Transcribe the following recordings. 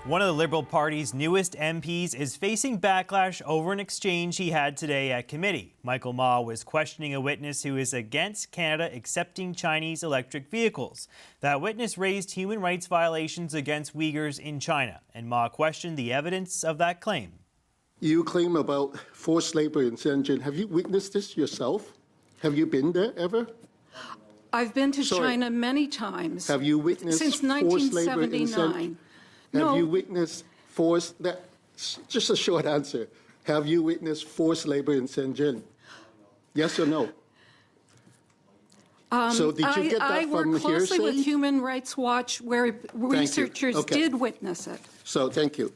One of the Liberal Party's newest MPs is facing backlash over an exchange he had today at committee. Michael Ma was questioning a witness who is against Canada accepting Chinese electric vehicles. That witness raised human rights violations against Uyghurs in China, and Ma questioned the evidence of that claim. You claim about forced labor in Shenzen. Have you witnessed this yourself? Have you been there ever? I've been to China many times. Have you witnessed since forced labor in 1979? Have you witnessed forced, just a short answer. Have you witnessed forced labor in Shenzhen? Yes or no? So did you get that from hearsay? I work closely with Human Rights Watch where researchers did witness it. So thank you.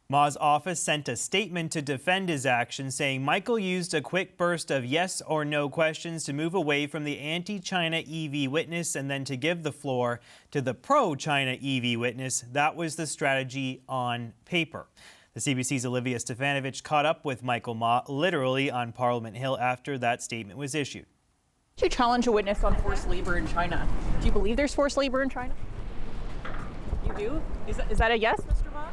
Ma's office sent a statement to defend his action, saying Michael used a quick burst of yes or no questions to move away from the anti-China EV witness and then to give the floor to the pro-China EV witness. That was the strategy on paper. The CBC's Olivia Stefanovich caught up with Michael Ma literally on Parliament Hill after that statement was issued. To challenge a witness on forced labor in China. Do you believe there's forced labor in China? You do? Is that a yes, Mr. Ma?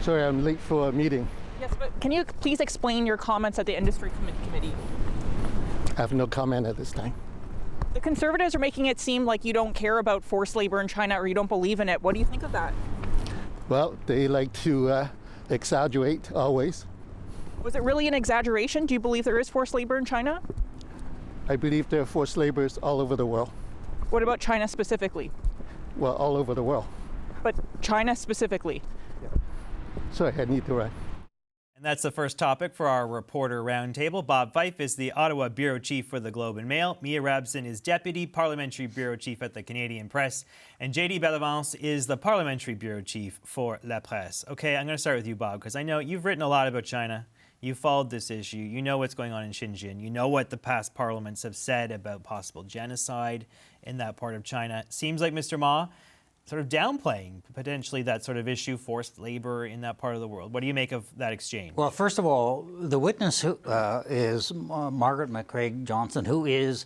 Sorry, I'm late for a meeting. Yes, but can you please explain your comments at the Industry Committee? I have no comment at this time. The Conservatives are making it seem like you don't care about forced labor in China or you don't believe in it. What do you think of that? Well, they like to exaggerate always. Was it really an exaggeration? Do you believe there is forced labor in China? I believe there are forced laborers all over the world. What about China specifically? Well, all over the world. But China specifically? Sorry, I need to run. And that's the first topic for our Reporter Roundtable. Bob Fife is the Ottawa Bureau Chief for the Globe and Mail. Mia Rabson is Deputy Parliamentary Bureau Chief at the Canadian Press. And JD Bellavance is the Parliamentary Bureau Chief for La Presse. Okay, I'm going to start with you, Bob, because I know you've written a lot about China. You followed this issue. You know what's going on in Xinjiang. You know what the past parliaments have said about possible genocide in that part of China. Seems like Mr. Ma sort of downplaying potentially that sort of issue, forced labor in that part of the world. What do you make of that exchange? Well, first of all, the witness who, is Margaret McCraig Johnson, who is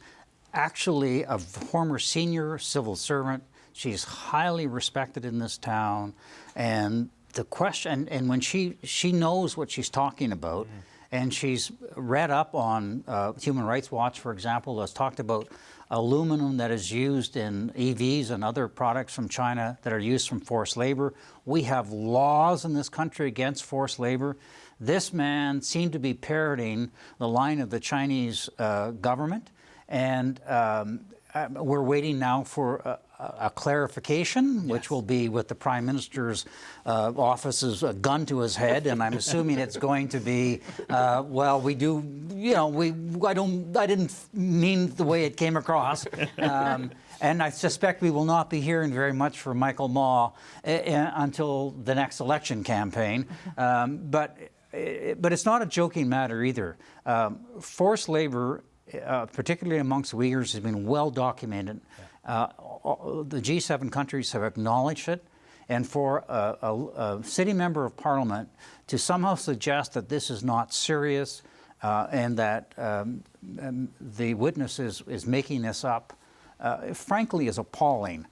actually a former senior civil servant. She's highly respected in this town. And the question, and when she knows what she's talking about, and she's read up on Human Rights Watch, for example, has talked about aluminum that is used in EVs and other products from China that are used from forced labor. We have laws in this country against forced labor. This man seemed to be parroting the line of the Chinese government, and we're waiting now for a clarification, which will be with the Prime Minister's office's gun to his head, and I'm assuming it's going to be, well, we do, you know, I didn't mean the way it came across, and I suspect we will not be hearing very much from Michael Ma until the next election campaign, but it's not a joking matter either. Forced labor, particularly amongst Uyghurs, has been well documented. The G7 countries have acknowledged it, and for a sitting member of Parliament to somehow suggest that this is not serious and that the witness is making this up, frankly, is appalling.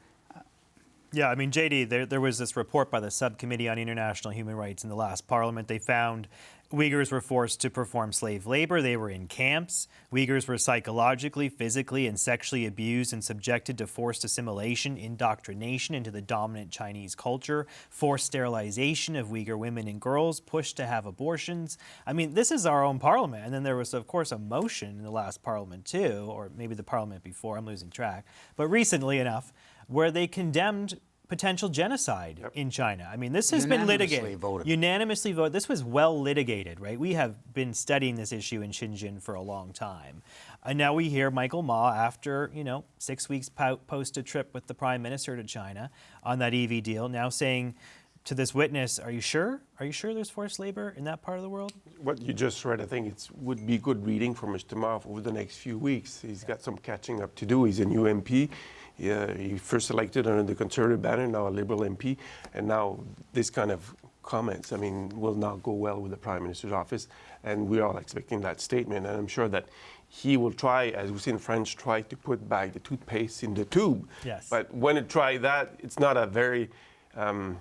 Yeah, I mean, JD, there was this report by the Subcommittee on International Human Rights in the last Parliament. They found Uyghurs were forced to perform slave labor. They were in camps. Uyghurs were psychologically, physically, and sexually abused and subjected to forced assimilation, indoctrination into the dominant Chinese culture, forced sterilization of Uyghur women and girls, pushed to have abortions. I mean, this is our own parliament. And then there was, of course, a motion in the last parliament, too, or maybe the parliament before. I'm losing track. But recently enough, where they condemned potential genocide in China. I mean, this has been litigated. Unanimously voted. This was well litigated, right? We have been studying this issue in Xinjiang for a long time. And now we hear Michael Ma, after, 6 weeks post a trip with the Prime Minister to China on that EV deal, now saying to this witness, are you sure? Are you sure there's forced labor in that part of the world? What you just read, I think it would be good reading for Mr. Ma over the next few weeks. He's got some catching up to do. He's a new MP. He first elected under the Conservative banner, now a Liberal MP, and now this kind of comments, I mean, will not go well with the Prime Minister's office, and we're all expecting that statement, and I'm sure that he will try, as we say in French, try to put back the toothpaste in the tube. Yes. But when it try that, it's not a very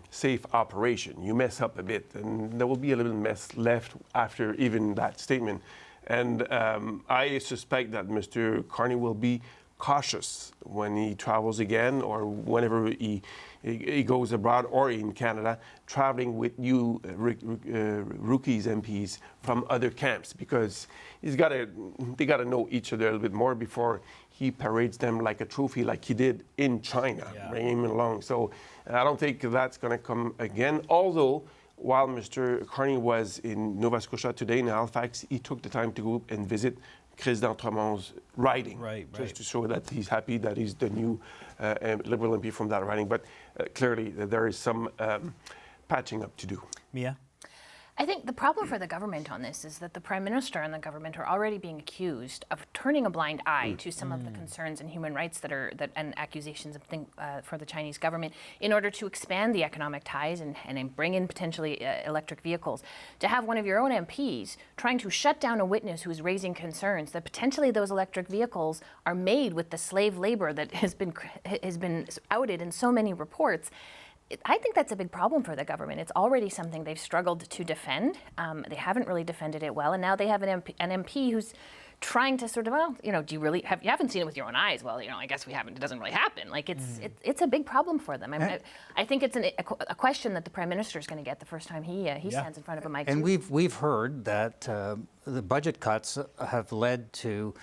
safe operation. You mess up a bit, and there will be a little mess left after even that statement. And I suspect that Mr. Carney will be cautious when he travels again, or whenever he goes abroad or in Canada, traveling with new rookies MPs from other camps, because they got to know each other a little bit more before he parades them like a trophy, like he did in China, bringing him along. So I don't think that's going to come again. Although, while Mr. Carney was in Nova Scotia today, in Halifax, he took the time to go and visit Chris d'Entremont's riding, just to show that he's happy that he's the new Liberal MP from that riding. But clearly, there is some patching up to do. Mia? I think the problem for the government on this is that the Prime Minister and the government are already being accused of turning a blind eye to some of the concerns in human rights and accusations for the Chinese government in order to expand the economic ties and bring in potentially electric vehicles. To have one of your own MPs trying to shut down a witness who is raising concerns that potentially those electric vehicles are made with the slave labor that has been outed in so many reports. I think that's a big problem for the government. It's already something they've struggled to defend. They haven't really defended it well, and now they have an MP who's trying to sort of, well, do you really have? You haven't seen it with your own eyes. Well, I guess we haven't. It doesn't really happen. Like it's a big problem for them. I think it's a question that the Prime Minister is going to get the first time he stands in front of a mic. And we've heard that the budget cuts have led to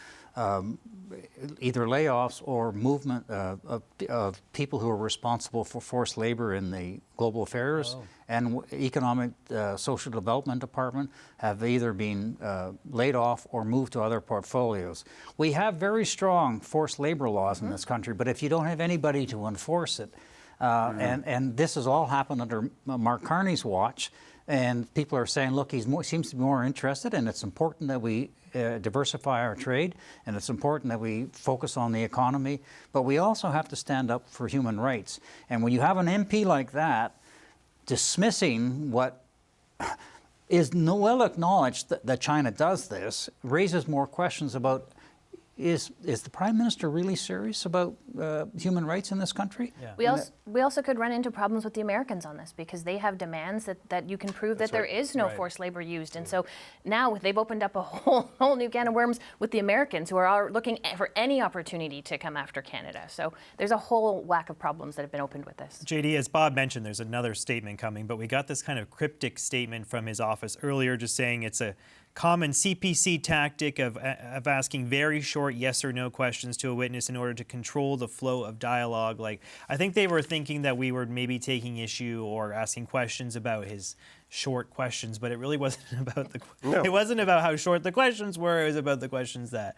either layoffs or movement of people who are responsible for forced labor in the global affairs and economic social development department have either been laid off or moved to other portfolios. We have very strong forced labor laws in this country, but if you don't have anybody to enforce it, and this has all happened under Mark Carney's watch, and people are saying, look, he seems to be more interested, and it's important that we diversify our trade, and it's important that we focus on the economy, but we also have to stand up for human rights. And when you have an MP like that dismissing what is well acknowledged that China does this, raises more questions about is the Prime Minister really serious about human rights in this country? Yeah. We also could run into problems with the Americans on this, because they have demands that you can prove that there is no forced labor used. And so now they've opened up a whole new can of worms with the Americans, who are looking for any opportunity to come after Canada. So there's a whole whack of problems that have been opened with this. JD, as Bob mentioned, there's another statement coming, but we got this kind of cryptic statement from his office earlier, just saying it's a common CPC tactic of asking very short yes or no questions to a witness in order to control the flow of dialogue. Like, I think they were thinking that we were maybe taking issue or asking questions about his short questions, but it really wasn't about it wasn't about how short the questions were. It was about the questions that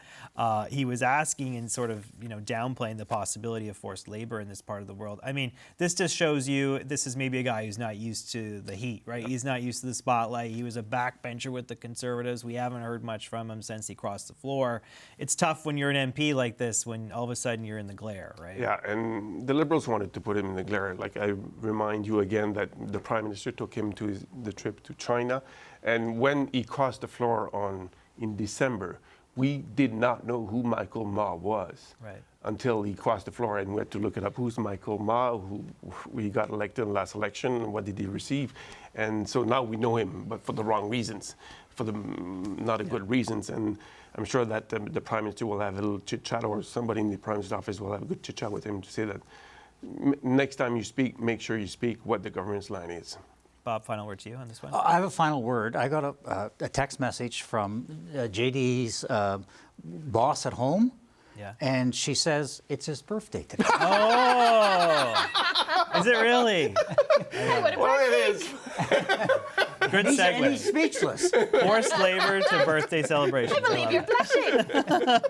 he was asking and sort of downplaying the possibility of forced labor in this part of the world. I mean, this just shows you this is maybe a guy who's not used to the heat, right? He's not used to the spotlight. He was a backbencher with the Conservatives. We haven't heard much from him since he crossed the floor. It's tough when you're an MP like this, when all of a sudden you're in the glare, right? Yeah, and the Liberals wanted to put him in the glare. Like, I remind you again that the Prime Minister took him to the trip to China, and when he crossed the floor in December, we did not know who Michael Ma was until he crossed the floor, and we had to look it up. Who's Michael Ma? Who we got elected in the last election? What did he receive? And so now we know him, but for the wrong reasons, for the not good reasons. And I'm sure that the Prime Minister will have a little chit chat, or somebody in the Prime Minister's office will have a good chit chat with him to say that next time you speak, make sure you speak what the government's line is. Bob, final word to you on this one. I have a final word. I got a text message from JD's boss at home, and she says it's his birthday today. Oh, is it really? Well, it is. Good segue. And he's speechless. Forced labor to birthday celebrations. I believe you're blushing.